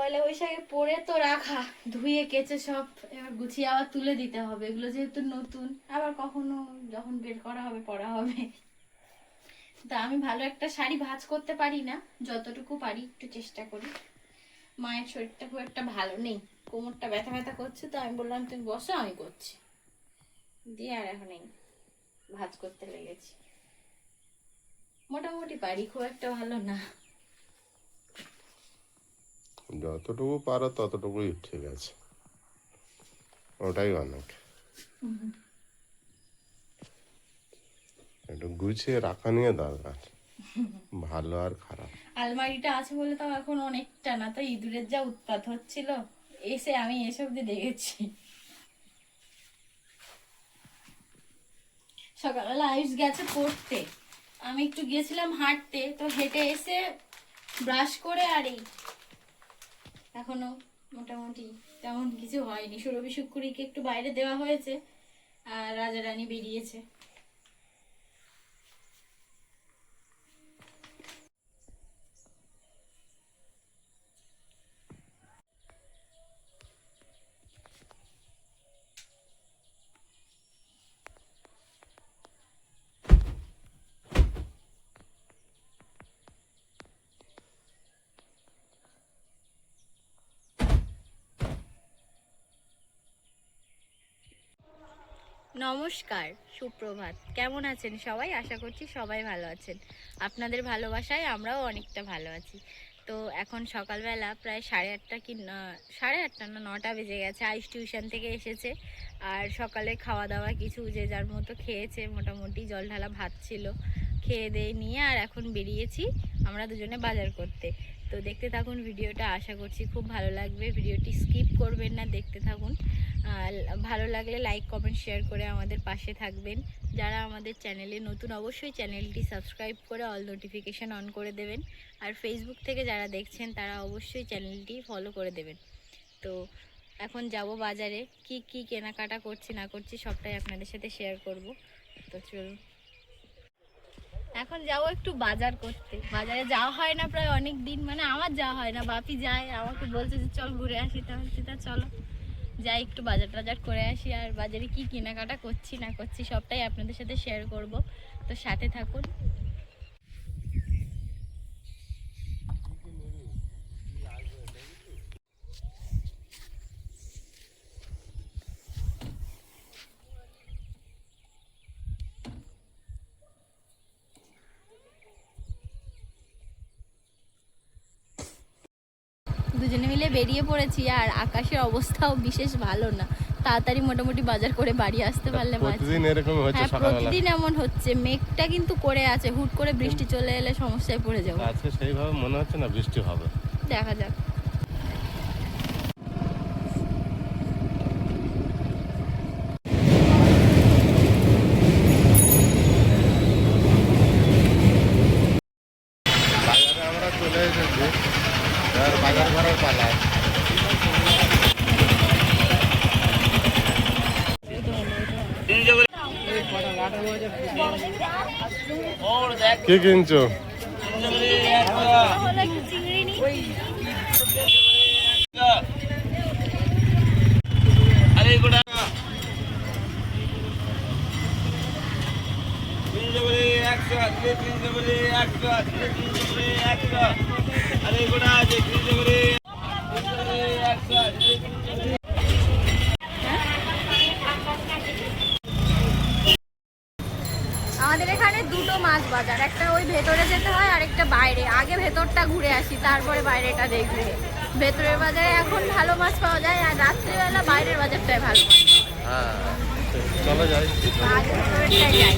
পয়লা বৈশাখে পরে তো রাখা, ধুয়ে কেচে সব এবার গুছিয়ে আবার তুলে দিতে হবে। এগুলো যেহেতু নতুন, আবার কখনো যখন বের করা হবে পরা হবে। তা আমি ভালো একটা শাড়ি ভাঁজ করতে পারি না, যতটুকু পারি একটু চেষ্টা করি। মায়ের শরীরটা খুব একটা ভালো নেই, কোমরটা ব্যথা ব্যথা করছে, তো আমি বললাম তুমি বসো আমি করছি, দিয়ে আর এখন এই ভাঁজ করতে লেগেছি। মোটামুটি পারি, খুব একটা ভালো না। যতটুকু পারো ততটুকুই ঠিক আছে, ওটাই অনেক। একটু গুছিয়ে রাখা নিয়ে দরকার, ভালো আর খারাপ। আলমারিটা আছে বলে তো এখন অনেকটা, না তো ইঁদুরের যা উৎপাত হচ্ছিল এসে আমি এসব দিয়ে দেখেছি। সকালবেলা আয়ুষ গেছে পড়তে, আমি একটু গিয়েছিলাম হাঁটতে, তো হেঁটে এসে ব্রাশ করে আর এই এখনো মোটামুটি তেমন কিছু হয়নি। সুরভি শুক্কুরিকে একটু বাইরে দেওয়া হয়েছে, আর রাজা রানী বেরিয়েছে। নমস্কার, সুপ্রভাত। কেমন আছেন সবাই? আশা করছি সবাই ভালো আছেন। আপনাদের ভালোবাসায় আমরাও অনেকটা ভালো আছি। তো এখন সকালবেলা প্রায় 8:30 কি 8:30 না 9টা বেজে গেছে। আইস টিউশন থেকে এসেছে, আর সকালে খাওয়া দাওয়া কিছু যে যার মতো খেয়েছে, মোটামুটি জল ঢালা ভাত ছিল, খেয়ে দিয়ে নিয়ে আর এখন বেরিয়েছি আমরা দুজনে বাজার করতে। তো দেখতে থাকুন ভিডিওটা, আশা করছি খুব ভালো লাগবে। ভিডিওটি স্কিপ করবেন না, দেখতে থাকুন। ভালো লাগলে লাইক কমেন্ট শেয়ার করে আমাদের পাশে থাকবেন। যারা আমাদের চ্যানেলে নতুন, অবশ্যই চ্যানেলটি সাবস্ক্রাইব করে অল নোটিফিকেশান অন করে দেবেন। আর ফেসবুক থেকে যারা দেখছেন তারা অবশ্যই চ্যানেলটি ফলো করে দেবেন। তো এখন যাব বাজারে, কি কি কেনাকাটা করছি না করছি সবটাই আপনাদের সাথে শেয়ার করব। তো চলুন, এখন যাবো একটু বাজার করতে। বাজারে যাওয়া হয় না প্রায় অনেক দিন, মানে আমার যাওয়া হয় না, বাপি যায়, আমাকে বলছে যে চল ঘুরে আসি, তাহলে সেটা চলো যাই একটু বাজার টাজার করে আসি। আর বাজারে কি কেনাকাটা করছি না করছি সবটাই আপনাদের সাথে শেয়ার করব, তো সাথে থাকুন। দুজনে মিলে বেরিয়ে পড়েছি, আর আকাশের অবস্থাও বিশেষ ভালো না। তাড়াতাড়ি মোটামুটি বাজার করে বাড়ি আসতে পারলে প্রতিদিন এরকম হচ্ছে, হ্যাঁ প্রতিদিন এমন হচ্ছে। মেঘটা কিন্তু করে আছে, হুট করে বৃষ্টি চলে এলে সমস্যায় পড়ে যাবো। আজকে সেইভাবে মনে হচ্ছে না বৃষ্টি হবে, দেখা যাক। বাজারে আমরা চলে এসেছি, এবার বাজার ঘরের পালা। কি কিনছো? আমাদের এখানে দুটো মাছ বাজার, একটা ওই ভেতরে যেতে হয় আর একটা বাইরে। আগে ভেতরটা ঘুরে আসি, তারপরে বাইরেটা দেখবে। ভেতরের বাজারে এখন ভালো মাছ পাওয়া যায়, আর রাত্রিবেলা বাইরের বাজারটাই ভালো। হ্যাঁ চলো যাই, আগে ভেতরেরটাই যাই।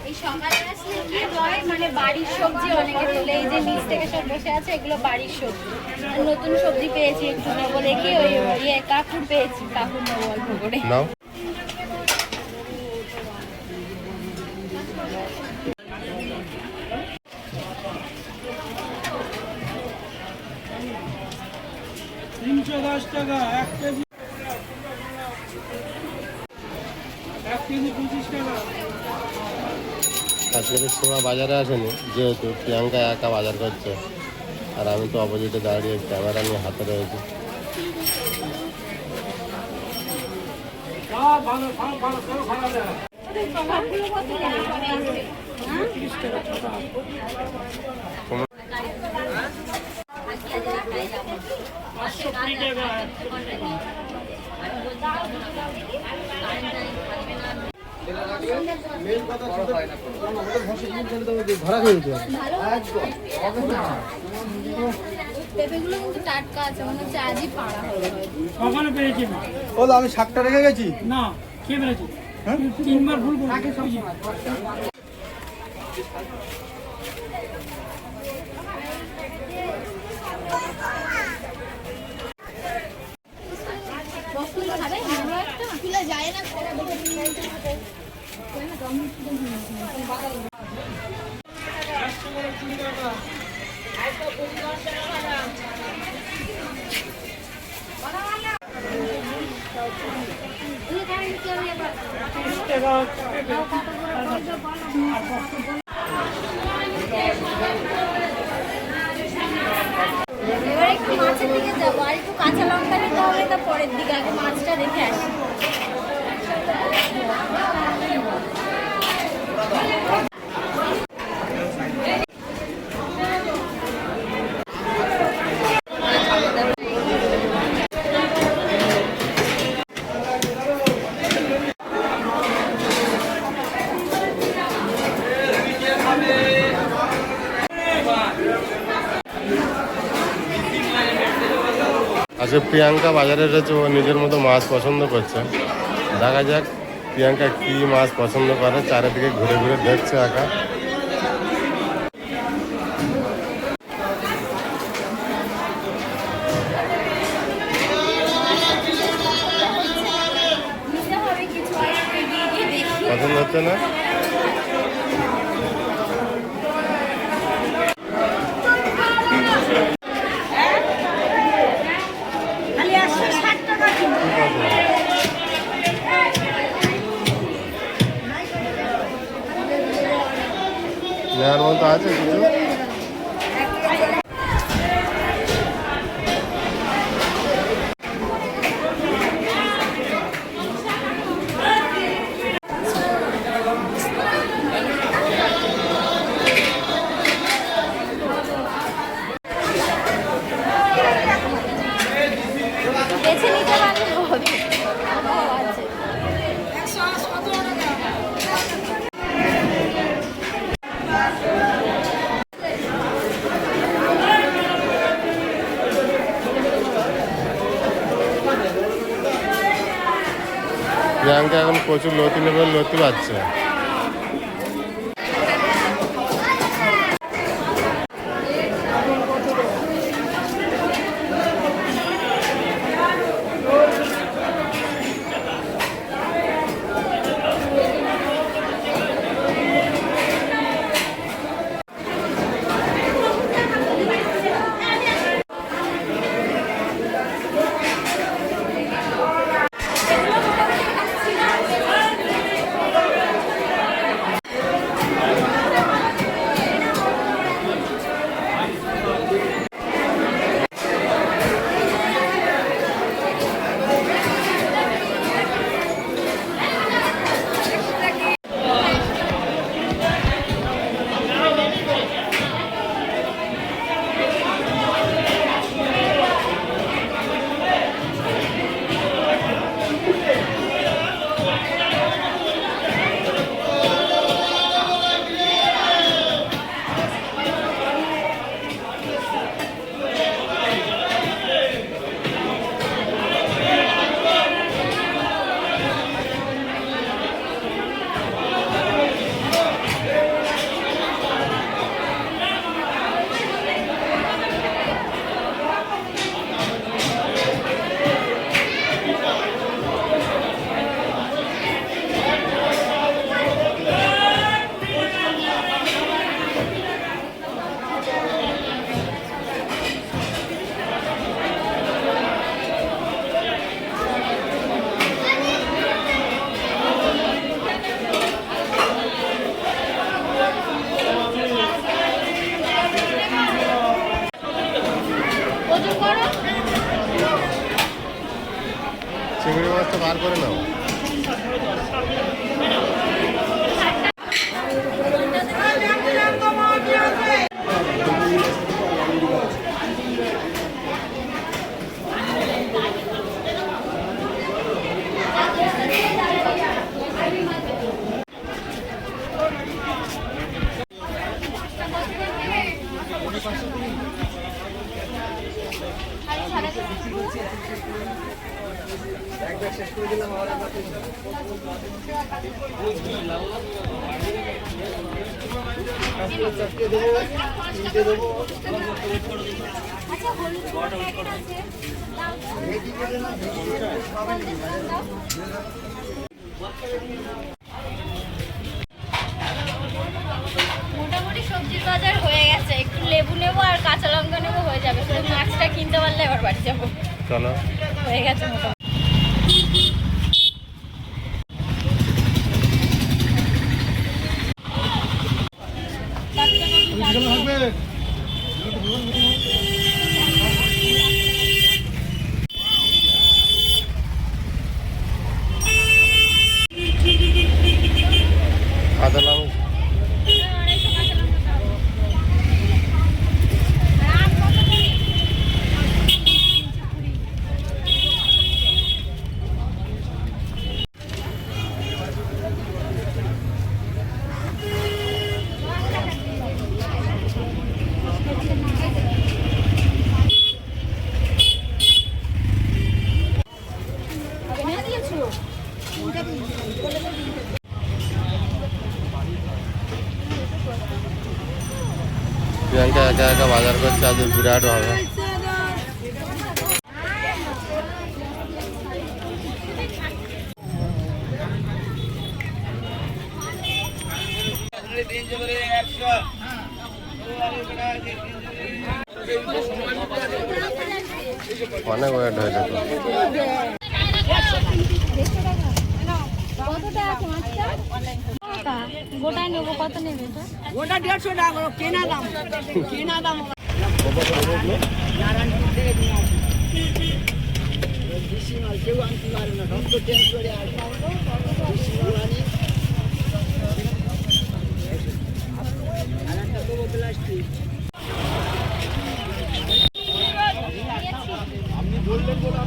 এই সকালে আসলে কি হয়, মানে বাড়ির সবজি অনেকে তুলে, এই যে নিচ থেকে সব বসে আছে, এগুলো বাড়ির সবজি। নতুন সবজি পেয়েছি, একটু নেবো দেখি। ওই কাকুর পেয়েছি, কাকুর নেবো অল্প করে। নাও। $310 1 কেজি। 1 আজকে তো সীমা বাজারে আসেনি, যেহেতু প্রিয়াঙ্কা একা বাজার করছে আর আমি তো অপোজিটে দাঁড়িয়ে ক্যামেরা নিয়ে হাতে রয়েছি। পেঁপেগুলো কিন্তু টাটকা আছে, মনে হচ্ছে আজই পাড়া হলো। কখনো পেরেছি আমি শাকটা রেখে গেছি। না, কে পেরেছি? 3বার ভুল করে যায় না। এবার একটু মাছের দিকে যাবো, আর একটু কাঁচা লঙ্কা নিতে হবে, তা পরের দিকে আগে মাছটা দেখে আসি। আজকে প্রিয়াঙ্কা বাজারে এসেছে, ও নিজের মতো মাছ পছন্দ করছে। দেখা যাক প্রিয়াঙ্কা কি মাছ পছন্দ করে, চারিদিকে ঘুরে ঘুরে দেখছে একা। পছন্দ হচ্ছে না? নেওয়ার মতো আছে কিছু? বেছে নিতে পারলে হবে। প্রিয়াঙ্কা এখন প্রচুর লতি লেভেল লতি পাচ্ছে। বার করে নাও। মোটামুটি সবজির বাজার হয়ে গেছে, একটু লেবু নেবো আর কাঁচা লঙ্কা নেবো, হয়ে যাবে। শুধু মাছটা কিনতে পারলে এবার বাড়ি যাবো। চলো। হয়ে গেছে মোটামুটি। কাঁচা লঙ্কা প্রিয়াঙ্কা একা একা বাজার করছে, আজ বিরাট হবে। অনেক ওয়েট হয়েছে তো। গোটায় নেবো, কত নেবে? ওটা 150 টাকা কেনা দাম, কেনা দাম। কেউ আনতে পারে না, সব তো চেঞ্জ করে আসবে। আর একটা দেবো প্লাস্টিক। আপনি বললেন বলে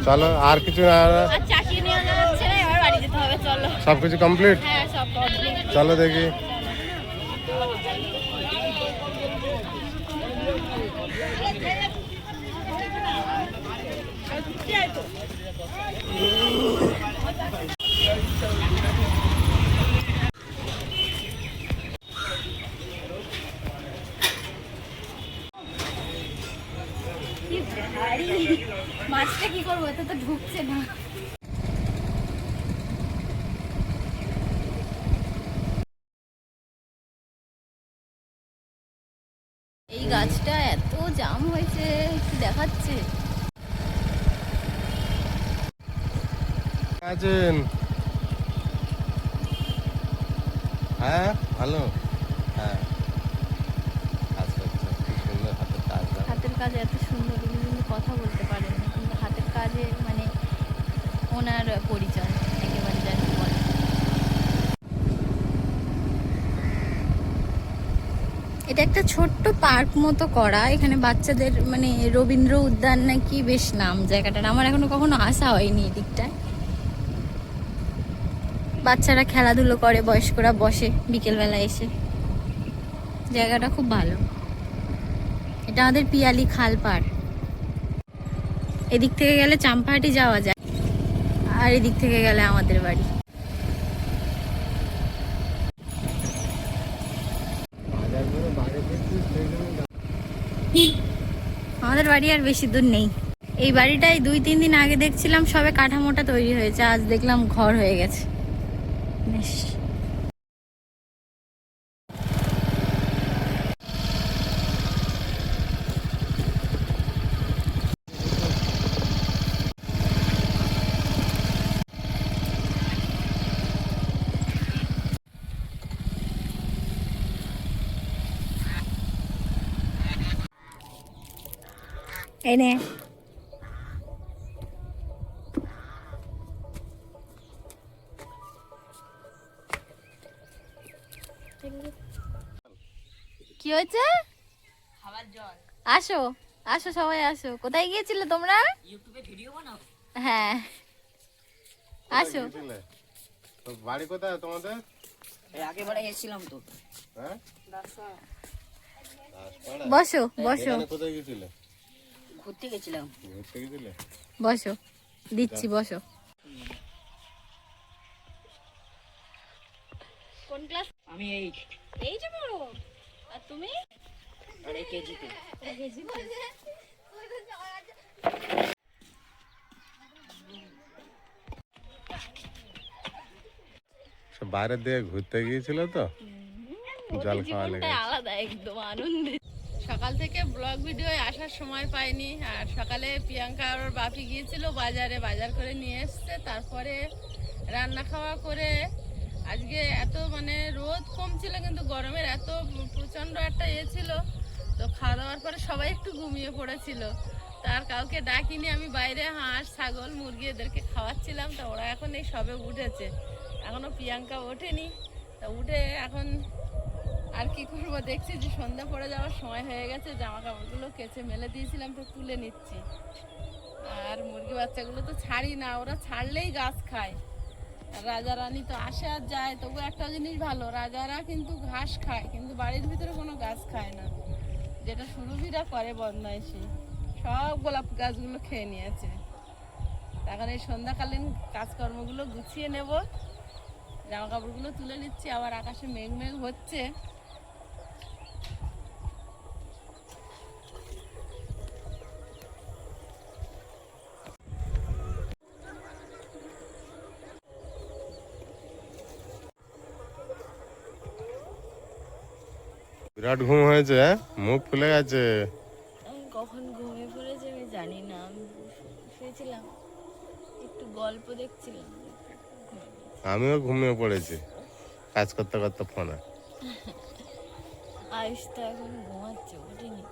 চলো, আর কিছু না, আর চাকরি নিয়ে যাচ্ছে না, এবার বাড়ি যেতে হবে। চলো, সবকিছু কমপ্লিট। হ্যাঁ সব কমপ্লিট। চলো দেখি। মাছটা কি করবো, এটা তো ঢুকছে না। এই গাছটা এত জাম হয়েছে, কি দেখাচ্ছে। আছেন? হ্যাঁ ভালো। হ্যাঁ আচ্ছা আচ্ছা, কি সুন্দর হাতের কাজ। হাতের কাজ এত সুন্দর, উনি কিন্তু কথা বলতে পারেন না, কিন্তু হাতের কাজে মানে ওনার পরিচয় একেবারে যাকে বলে। এটা একটা ছোট্ট পার্ক মতো করা, এখানে বাচ্চাদের মানে রবীন্দ্র উদ্যান নাকি বেশ নাম জায়গাটার। আমার এখনো কখনো আসা হয়নি এদিকটায়। বাচ্চারা খেলাধুলো করে, বয়স্করা বসে বিকেলবেলা এসে। জায়গাটা খুব ভালো। এটা আমাদের পিয়ালি খাল পাড়। এদিক থেকে গেলে চাম্পাহাটি যাওয়া যায়, আর এদিক থেকে গেলে আমাদের বাড়ি। আমাদের বাড়ি আর বেশি দূর নেই। এই বাড়িটাই 2-3 দিন আগে দেখছিলাম সবে কাঠামোটা তৈরি হয়েছে, আজ দেখলাম ঘর হয়ে গেছে। বেশ এনে কি হয়েছে? আসো আসো সবাই আসো। কোথায় গিয়েছিলে তোমরা? হ্যাঁ আসো। গিয়েছিলে? তো বাড়ি কোথায় তোমাদের? একেবারে এসেছিলাম তো হ্যাঁ? বসো বসো এখানে কোথায় গেছিলে? ঘুরতে গেছিলাম। ঘুরতে গেছিলে? বসো, দিচ্ছি বসো। কোন ক্লাস? আমি এই যে পড়ো। আর তুমি? কেজিতে। সব বাইরের দিকে ঘুরতে গিয়েছিল তো জল খাওয়া লেগে জীবনটা আলাদা একদম আনন্দের। সকাল থেকে ব্লগ ভিডিও আসার সময় পাইনি। আর সকালে প্রিয়াঙ্কা আর ওর বাপি গিয়েছিল বাজারে, বাজার করে নিয়ে এসছে। তারপরে রান্না খাওয়া করে আজকে এত মানে রোদ কম ছিল কিন্তু গরমের এত প্রচণ্ড একটা ছিল। তো খাওয়া দাওয়ার পরে সবাই একটু ঘুমিয়ে পড়েছিল। তার কাউকে ডাকিনি, আমি বাইরে হাঁস ছাগল মুরগি এদেরকে খাওয়াচ্ছিলাম। তা ওরা এখন এই সবে উঠেছে, এখনও প্রিয়াঙ্কা ওঠেনি। তা উঠে এখন আর কি করবো, দেখছি যে সন্ধ্যা পড়ে যাওয়ার সময় হয়ে গেছে। জামা কাপড়গুলো কেচে মেলে দিয়েছিলাম, তো তুলে নিচ্ছি। আর মুরগি বাচ্চাগুলো তো ছাড়ি না, ওরা ছাড়লেই গাছ খায়। আর রাজা রানী তো আসে আর যায়, তবু একটা জিনিস ভালো, রাজারা কিন্তু ঘাস খায় কিন্তু বাড়ির ভিতরে কোনো গাছ খায় না, যেটা সুরভিরা করে বদমাইশি। সব গোলাপ গাছগুলো খেয়ে নিয়েছে। এখন এই সন্ধ্যাকালীন কাজকর্মগুলো গুছিয়ে নেব, জামা কাপড়গুলো তুলে নিচ্ছি। আবার আকাশে মেঘ মেঘ হচ্ছে। বিরাট ঘুম হয়েছে, হ্যাঁ? মুখ ফুলে গেছে। আমি কখন ঘুমিয়ে পড়েছি আমি জানি না। আমি শুয়েছিলাম, একটু গল্প দেখছিলাম। আমিও ঘুমিয়ে পড়েছি কাজ করতে করতে ফোনে। আয়ুষ তো এখন ঘুমাচ্ছে, ওঠেনি।